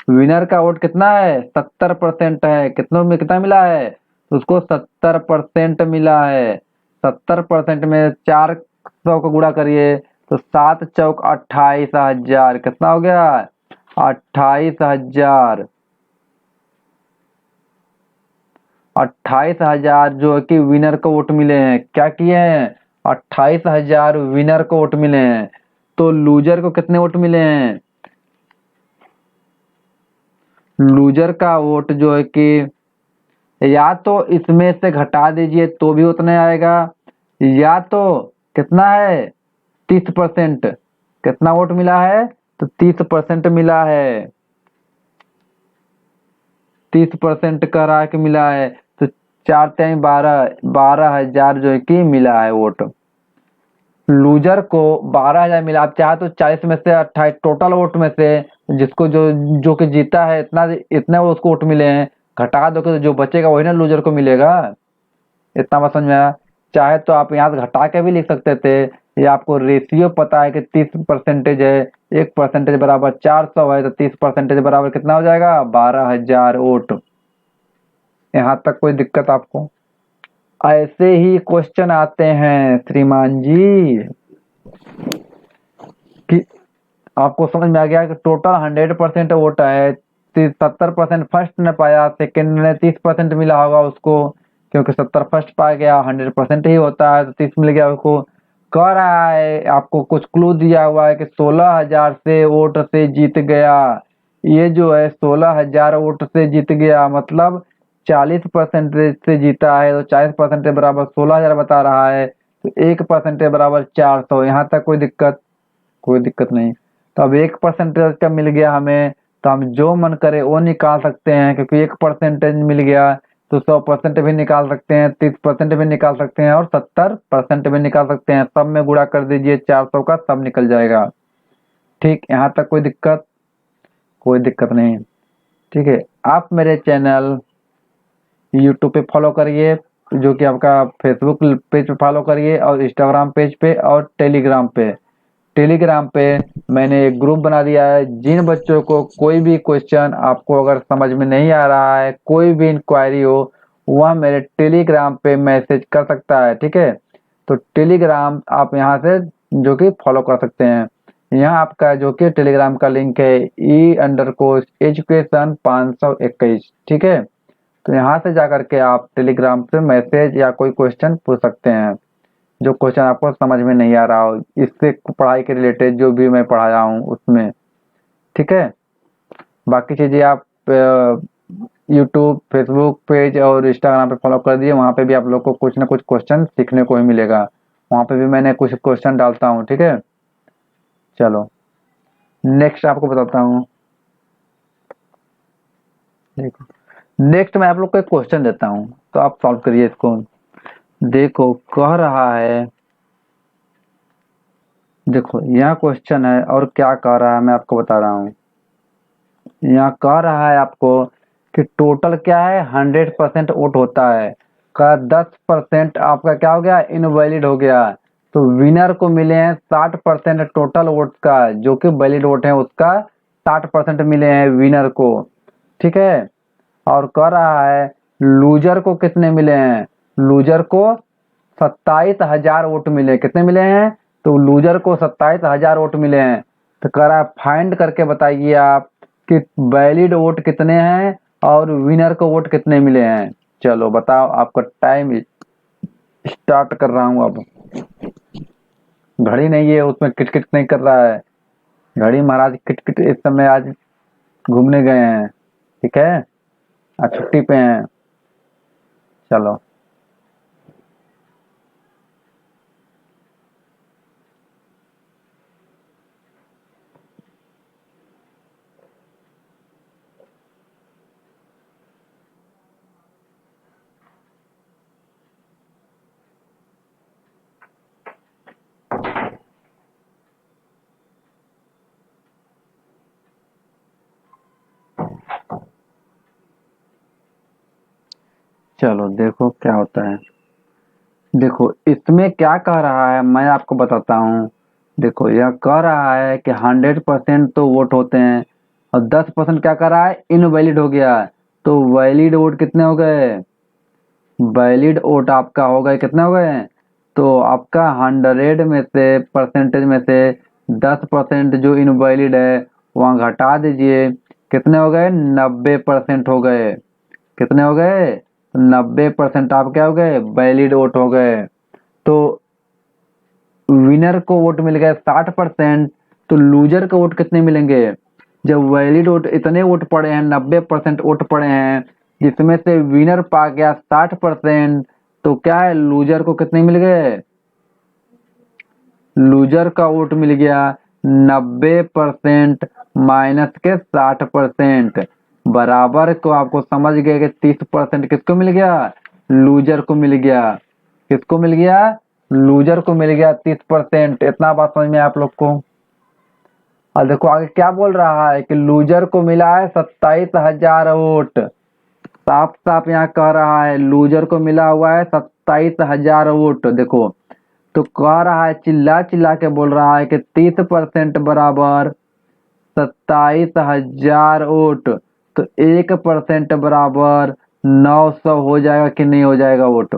विनर का वोट कितना है, 70% है। कितनों में कितना मिला है, उसको 70% मिला है। 70% में 400 को गुणा करिए, तो 7 चौक 28,000, कितना हो गया, 28,000। 28,000 जो है कि विनर को वोट मिले हैं, क्या किए हैं, 28,000 विनर को वोट मिले हैं। तो लूजर को कितने वोट मिले हैं, लूजर का वोट जो है कि या तो इसमें से घटा दीजिए तो भी उतना आएगा, या तो कितना है 30%। कितना वोट मिला है? तो 30% मिला है, 30% का रहा कि मिला है। तो 4×12, 12,000 जो है कि मिला है वोट। लूजर को 12,000 मिला। आप चाहे तो 40 में से 28 टोटल वोट में से जिसको जो जो कि जीता है इतना इतने वो उसको वोट मिले हैं, घटा दो तो जो बचेगा वही ना लूजर को मिलेगा। इतना बात समझ में आया? चाहे तो आप यहाँ से घटा के भी लिख सकते थे, या आपको रेशियो पता है कि 30% है, 1% बराबर 400 है, तो 30% बराबर कितना हो जाएगा? 12,000 वोट। यहाँ तक कोई दिक्कत आपको? ऐसे ही क्वेश्चन आते हैं श्रीमान जी, कि आपको समझ में आ गया कि टोटल 100% वोट है, 70% फर्स्ट ने पाया, सेकंड ने 30% मिला होगा उसको, क्योंकि 70 फर्स्ट पा गया, 100% ही होता है तो 30 मिल गया उसको। कह रहा है आपको कुछ क्लू दिया हुआ है कि 16,000 से वोट से जीत गया। ये जो है 16,000 वोट से जीत गया, मतलब 40% से जीता है, तो 40% बराबर 16,000 बता रहा है, तो 1% बराबर 400। यहाँ तक कोई दिक्कत? कोई दिक्कत नहीं। तो अब 1% का मिल गया हमें, तो हम जो मन करे वो निकाल सकते हैं, क्योंकि 1% मिल गया तो 100% भी निकाल सकते हैं, 30% भी निकाल सकते हैं, और 70% भी निकाल सकते हैं। सब में गुणा कर दीजिए 400 का, सब निकल जाएगा। ठीक, यहाँ तक कोई दिक्कत? कोई दिक्कत नहीं। ठीक है, आप मेरे चैनल यूट्यूब पे फॉलो करिए, जो कि आपका फेसबुक पेज पे फॉलो करिए, और इंस्टाग्राम पेज पे, और टेलीग्राम पे मैंने एक ग्रुप बना दिया है। जिन बच्चों को कोई भी क्वेश्चन आपको अगर समझ में नहीं आ रहा है, कोई भी इंक्वायरी हो, वह मेरे टेलीग्राम पे मैसेज कर सकता है। ठीक है, तो टेलीग्राम आप यहाँ से जो कि फॉलो कर सकते हैं। यहाँ आपका जो कि टेलीग्राम का लिंक है E_education 521। ठीक है, तो यहाँ से जाकर के आप टेलीग्राम से मैसेज या कोई क्वेश्चन पूछ सकते हैं, जो क्वेश्चन आपको समझ में नहीं आ रहा हो, इससे पढ़ाई के रिलेटेड जो भी मैं पढ़ाया हूँ उसमें। ठीक है, बाकी चीज़ें आप यूट्यूब, फेसबुक पेज और इंस्टाग्राम पे फॉलो कर दिए, वहाँ पे भी आप लोग को कुछ ना कुछ क्वेश्चन सीखने को ही मिलेगा। वहाँ पे भी मैंने कुछ क्वेश्चन डालता हूँ। ठीक है, चलो नेक्स्ट आपको बताता हूँ। देखो, नेक्स्ट मैं आप लोग को एक क्वेश्चन देता हूँ, तो आप सॉल्व करिए इसको। देखो, कह रहा है, देखो यहाँ क्वेश्चन है और क्या कह रहा है मैं आपको बता रहा हूँ। यहाँ कह रहा है आपको कि टोटल क्या है, 100% वोट होता है का 10% आपका क्या हो गया, इनवैलिड हो गया। तो विनर को मिले हैं 60% टोटल वोट का, जो कि वैलिड वोट है उसका 60% मिले हैं विनर को। ठीक है, और कह रहा है लूजर को कितने मिले हैं? लूजर को 27,000 वोट मिले। कितने मिले हैं? तो लूजर को 27,000 वोट मिले हैं। तो कह रहा है फाइंड करके बताइए आप कि वैलिड वोट कितने हैं और विनर को वोट कितने मिले हैं। चलो बताओ, आपका टाइम स्टार्ट कर रहा हूँ अब। घड़ी नहीं है उसमें किटकिट नहीं कर रहा है, घड़ी महाराज किटकिट इस समय आज घूमने गए हैं। ठीक है, आज छुट्टी पे हैं। चलो, चलो देखो क्या होता है। देखो इसमें क्या कह रहा है मैं आपको बताता हूँ। देखो यह कह रहा है कि 100% तो वोट होते हैं, और 10% क्या कर रहा है, इनवैलिड हो गया। तो वैलिड वोट कितने हो गए? वैलिड वोट आपका हो गए, कितने हो गए? तो आपका 100 में से, परसेंटेज में से 10% जो इनवैलिड है वहाँ घटा दीजिए। कितने हो गए? 90% हो गए। कितने हो गए? 90% आप क्या हो गए, वैलिड वोट हो गए। तो विनर को वोट मिल गए 60%, तो लूजर को वोट कितने मिलेंगे? जब वैलिड वोट इतने वोट पड़े हैं, 90% वोट पड़े हैं, जिसमें से विनर पा गया 60%, तो क्या है, लूजर को कितने मिल गए? लूजर का वोट मिल गया 90% माइनस के 60%, बराबर को आपको समझ गए कि 30% किसको मिल गया, लूजर को मिल गया। किसको मिल गया, लूजर को मिल गया 30%। इतना बात समझ में आप लोग को। और देखो आगे क्या बोल रहा है कि लूजर को मिला है 27,000 वोट। साफ साफ यहाँ कह रहा है लूजर को मिला हुआ है 27,000 वोट। देखो तो कह रहा है, चिल्ला चिल्ला के बोल रहा है कि 30% बराबर 27,000 वोट, तो 1% बराबर 900 हो जाएगा कि नहीं हो जाएगा वोट।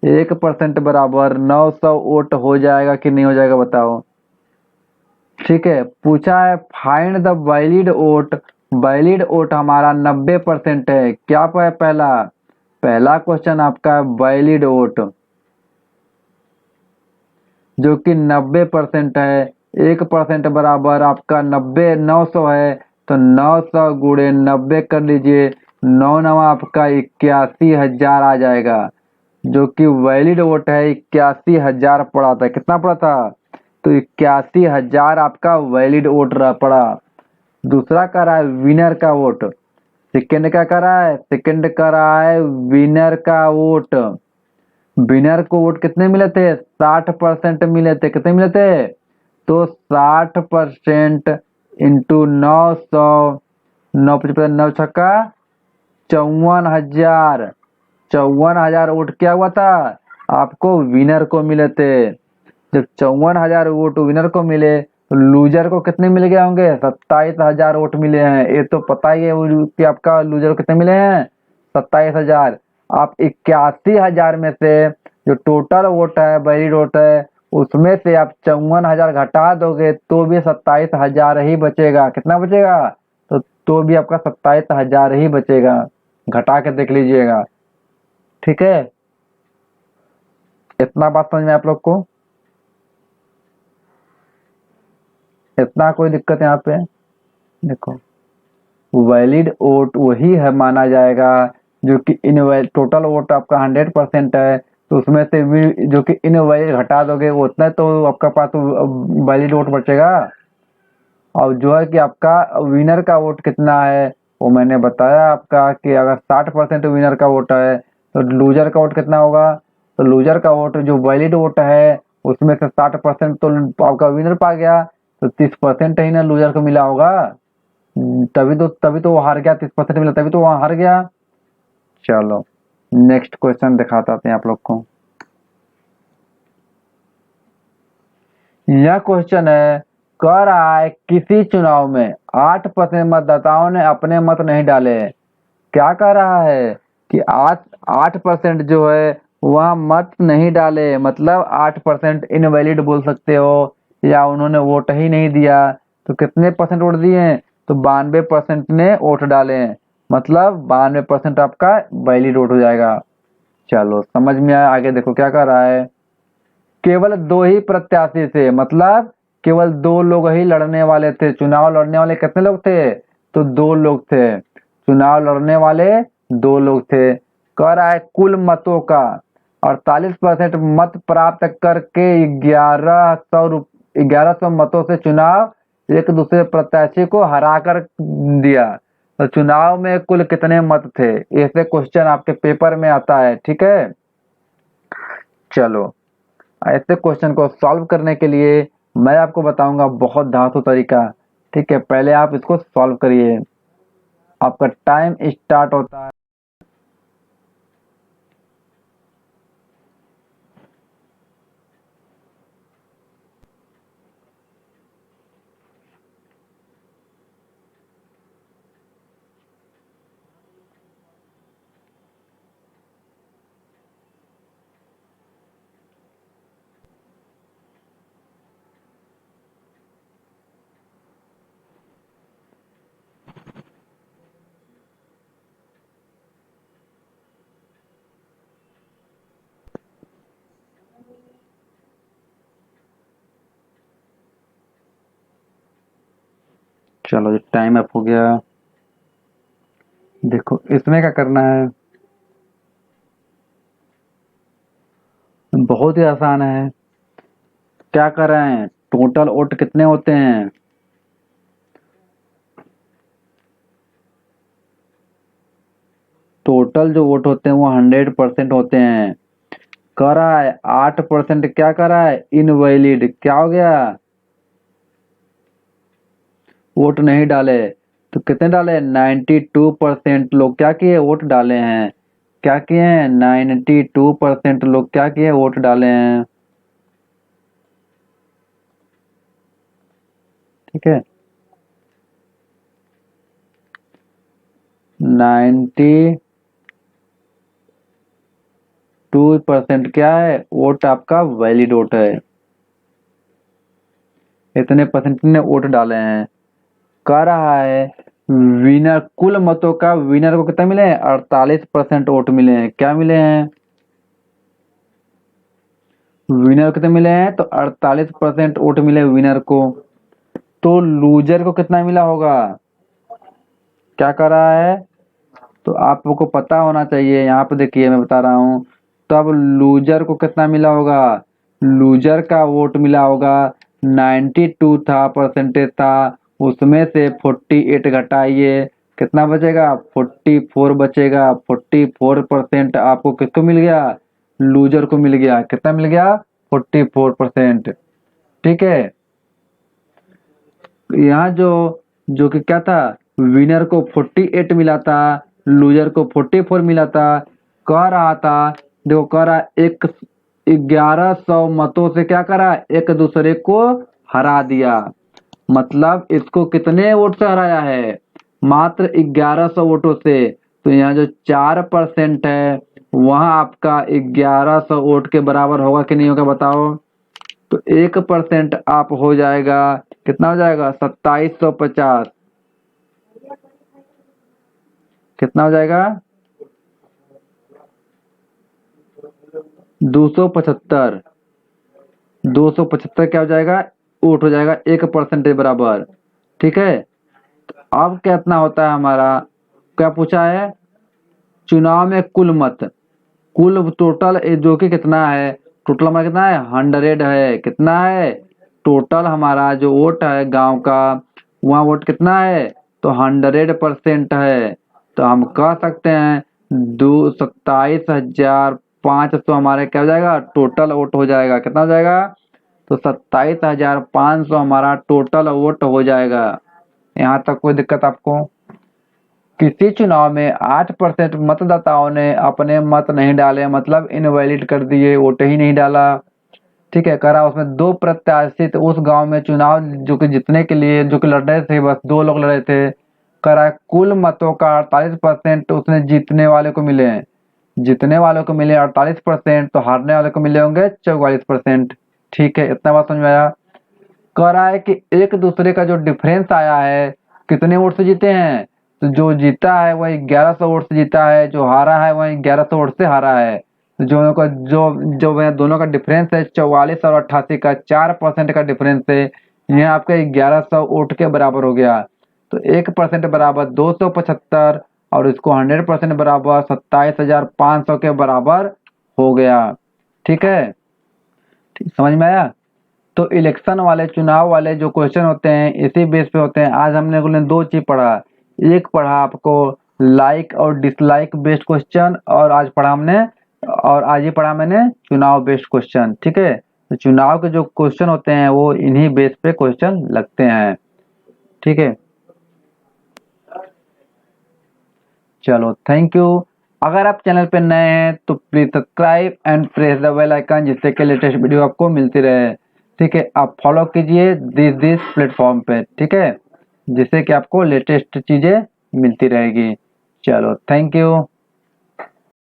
1% बराबर 900 वोट हो जाएगा कि नहीं हो जाएगा बताओ। ठीक है, पूछा है find the valid vote. Valid vote हमारा 90% है। क्या है पहला क्वेश्चन आपका वैलिड वोट जो कि 90% है। 1% बराबर आपका 900 है, तो 900 गुणे 90 कर लीजिए, 9 आपका 81,000 आ जाएगा, जो कि वैलिड वोट है। 81,000 पड़ा था। कितना पड़ा था, तो 81,000 आपका वैलिड वोट पड़ा। दूसरा कर रहा है विनर का वोट। सेकंड क्या कर रहा है, सेकंड कर रहा है विनर का वोट। विनर को वोट कितने मिले थे, 60% मिले थे। कितने मिले थे, तो 60% इंटू 900, 9 9 छक्का 54,000। 54,000 वोट क्या हुआ था, आपको विनर को मिले थे। जब 54,000 वोट विनर को मिले, तो लूजर को कितने मिल गए होंगे, 27,000 वोट मिले हैं। ये तो पता ही है कि आपका लूजर को कितने मिले हैं, 27,000। आप 81,000 में से जो टोटल वोट है, वैलिड वोट है, उसमें से आप 54,000 घटा दोगे तो भी 27,000 ही बचेगा। कितना बचेगा, तो भी आपका 27,000 ही बचेगा। घटा के देख लीजिएगा। ठीक है, इतना बात समझ में आप लोग को। इतना कोई दिक्कत यहाँ पे, देखो वैलिड वोट वही है माना जाएगा जो कि इनवैलिड। टोटल वोट आपका 100% है, तो उसमें से जो कि इनवैलिड घटा दोगे उतना तो आपका पास वैलिड वोट बचेगा। और जो है कि आपका विनर का वोट कितना है, वो मैंने बताया आपका कि अगर 60% विनर का वोट है, तो लूजर का वोट कितना होगा। तो लूजर का वोट जो वैलिड वोट है उसमें से 60% तो आपका विनर पा गया, तो 30% ही ना लूजर को मिला होगा। तभी तो वो हार गया। 30% मिला तभी तो वहां हार गया। चलो नेक्स्ट क्वेश्चन दिखाता हैं आप लोग को। यह क्वेश्चन है, कह रहा है किसी चुनाव में 8% मतदाताओं ने अपने मत नहीं डाले। क्या कह रहा है कि 8% जो है वह मत नहीं डाले, मतलब 8% इनवैलिड बोल सकते हो, या उन्होंने वोट ही नहीं दिया। तो कितने परसेंट वोट दिए हैं, तो 92% ने वोट डाले हैं, मतलब 92% आपका वैलिड वोट हो जाएगा। चलो समझ में आया। आगे देखो क्या कर रहा है, केवल 2 ही प्रत्याशी थे, मतलब केवल 2 लोग ही लड़ने वाले थे। चुनाव लड़ने वाले कितने लोग थे, तो 2 लोग थे। चुनाव लड़ने वाले 2 लोग थे। कह रहा है कुल मतों का 48% मत प्राप्त करके 1100 मतों से चुनाव एक दूसरे प्रत्याशी को हरा कर दिया। तो चुनाव में कुल कितने मत थे, ऐसे क्वेश्चन आपके पेपर में आता है। ठीक है, चलो ऐसे क्वेश्चन को सॉल्व करने के लिए मैं आपको बताऊंगा बहुत धांसू तरीका। ठीक है, पहले आप इसको सॉल्व करिए। आपका टाइम स्टार्ट होता है। चलो जी टाइम अप हो गया। देखो इसमें क्या करना है, बहुत ही आसान है। क्या कर रहे हैं, टोटल वोट कितने होते हैं? टोटल जो वोट होते हैं वो 100% होते हैं। कह रहा है 8% क्या कर रहा है, इनवैलिड। क्या हो गया, वोट नहीं डाले। तो कितने डाले, 92% लोग क्या किए, वोट डाले हैं। क्या किए हैं, 92% लोग क्या किए, वोट डाले हैं। ठीक है, 92% क्या है, वोट आपका वैलिड वोट है। इतने परसेंट ने वोट डाले हैं। कह रहा है विनर, कुल मतों का विनर को कितना मिले हैं, 48% वोट मिले हैं। क्या मिले हैं, विनर को कितने मिले हैं, तो 48% वोट मिले विनर को। तो लूजर को कितना मिला होगा, क्या कर रहा है, तो आपको पता होना चाहिए। यहाँ पे देखिए मैं बता रहा हूँ। तब लूजर को कितना मिला होगा, लूजर का वोट मिला होगा 92 था, परसेंटेज था, उसमें से 48 घटाइए, कितना बचेगा, 44 बचेगा। 44% आपको किसको मिल गया, लूजर को मिल गया। कितना मिल गया, 44%। ठीक है, यहाँ जो जो कि क्या था, विनर को 48 मिला था, लूजर को 44 मिला था। कह रहा था, देखो कह रहा एक 1100 मतों से क्या करा, एक दूसरे को हरा दिया। मतलब इसको कितने वोट से हराया है, मात्र 1100 वोटों से। तो यहाँ जो 4% है वहां आपका 1100 वोट के बराबर होगा कि नहीं होगा, बताओ। तो 1% आप हो जाएगा, कितना हो जाएगा, 2750। कितना हो जाएगा, 275। 275 क्या हो जाएगा, वोट हो जाएगा 1% के बराबर। ठीक है, अब कितना होता है हमारा, क्या पूछा है, चुनाव में कुल मत, कुल टोटल जो कि कितना है, टोटल हमारा कितना है, 100 है। कितना है, टोटल हमारा जो वोट है गांव का, वहाँ वोट कितना है, तो 100% है। तो हम कह सकते हैं 27,500 हमारे क्या हो जाएगा, टोटल वोट हो जाएगा। कितना हो जाएगा, तो 27,500 हमारा टोटल वोट हो जाएगा। यहाँ तक कोई दिक्कत आपको? किसी चुनाव में 8% मतदाताओं ने अपने मत नहीं डाले, मतलब इनवैलिड कर दिए, वोट ही नहीं डाला। ठीक है, करा उसमें दो प्रत्याशी थे उस गांव में, चुनाव जो कि जीतने के लिए जो कि लड़ रहे थे, बस दो लोग लड़ रहे थे। करा कुल मतों का 48% उसने जीतने वाले को मिले हैं, जीतने वाले को मिले 48%, तो हारने वाले को मिले होंगे 44%। ठीक है, इतना बात समझ में आया। कह रहा है कि एक दूसरे का जो डिफरेंस आया है, कितने वोट से जीते हैं, तो जो जीता है वही 1100 वोट से जीता है, जो हारा है वही 1100 वोट से हारा है। तो जो का जो जो वह दोनों का डिफरेंस है 44 और 88 का, 4% का डिफरेंस है। यह आपका 1100 वोट के बराबर हो गया। तो 1% बराबर 275, और इसको 100% बराबर 27,500 के बराबर हो गया। ठीक है, समझ में आया। तो इलेक्शन वाले, चुनाव वाले जो क्वेश्चन होते हैं इसी बेस पे होते हैं। आज हमने कुल दो चीज पढ़ा, एक पढ़ा आपको लाइक और डिसलाइक बेस्ड क्वेश्चन, और आज पढ़ा हमने, और आज ही पढ़ा मैंने चुनाव बेस्ड क्वेश्चन। ठीक है, तो चुनाव के जो क्वेश्चन होते हैं वो इन्हीं बेस पे क्वेश्चन लगते हैं। ठीक है, चलो थैंक यू। अगर आप चैनल पे नए हैं तो please subscribe and press the bell icon, जिससे कि लेटेस्ट वीडियो आपको मिलती रहे। ठीक है, आप फॉलो कीजिए दिस प्लेटफॉर्म पे। ठीक है, जिससे कि आपको लेटेस्ट चीजें मिलती रहेगी। चलो थैंक यू।